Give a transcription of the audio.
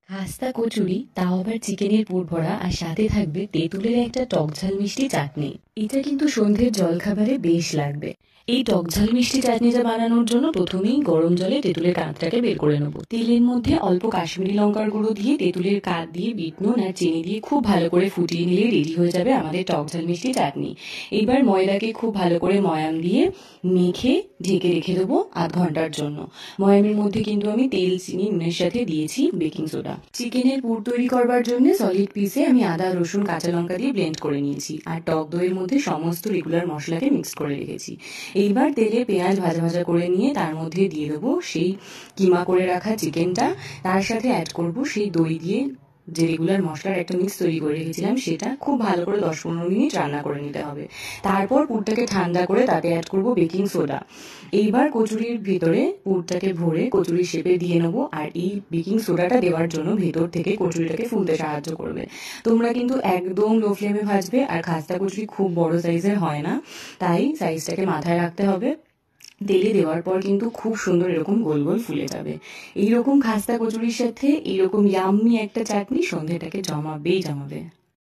খাস্তা কচুরি, তাও আবার চিকেনের পুর ভরা, আর সাথে থাকবে তেঁতুলের একটা টকঝাল মিষ্টি চাটনি। এটা কিন্তু সন্ধ্যের জলখাবারে বেশ লাগবে। এই টকঝাল মিষ্টি চাটনিটা বানানোর জন্য প্রথমেই গরম জলে তেঁতুলের কাঁধটাকে বের করে নেব। তেলের মধ্যে অল্প কাশ্মীরি লঙ্কার গুঁড়ো দিয়ে তেঁতুলের কাঁধ দিয়ে বিট নুন আর চিনি দিয়ে খুব ভালো করে ফুটিয়ে নিলে রেডি হয়ে যাবে আমাদের টকঝাল মিষ্টি চাটনি। এইবার ময়দাকে খুব ভালো করে ময়াম দিয়ে মেখে ঢেকে রেখে দেবো আধ ঘন্টার জন্য। ময়ামের মধ্যে কিন্তু আমি তেল, চিনি, নুনের সাথে দিয়েছি বেকিং সোডা। চিকেনের পুর তৈরি করবার জন্য সলিড পিসে আমি আদা, রসুন, কাঁচা লঙ্কা দিয়ে ব্লেন্ড করে নিয়েছি, আর টক দইয়ের মধ্যে সমস্ত রেগুলার মশলাকে মিক্স করে রেখেছি। এইবার তেলে পেঁয়াজ ভাজা ভাজা করে নিয়ে তার মধ্যে দিয়ে দেবো সেই কিমা করে রাখা চিকেনটা। তার সাথে অ্যাড করব সেই দই দিয়ে যে রেগুলার মশলার একটা মিক্স তৈরি করে রেখেছিলাম, সেটা খুব ভালো করে 10-15 মিনিট রান্না করে নিতে হবে। তারপর পুরটাকে ঠান্ডা করে তাতে অ্যাড করব বেকিং সোডা। এইবার কচুরির ভিতরে পুরটাকে ভরে কচুরির শেপে দিয়ে নেবো, আর এই বেকিং সোডাটা দেওয়ার জন্য ভেতর থেকে কচুরিটাকে ফুলতে সাহায্য করবে। তোমরা কিন্তু একদম লো ফ্লেমে ভাজবে, আর খাস্তা কচুরি খুব বড় সাইজের হয় না, তাই সাইজটাকে মাথায় রাখতে হবে। তেলে দেওয়ার পর কিন্তু খুব সুন্দর এরকম গোল গোল ফুলে যাবে। এইরকম খাস্তা কচুরির সাথে এইরকম ইয়াম্মি একটা চাটনি সন্ধেটাকে জমাবেই জমাবে।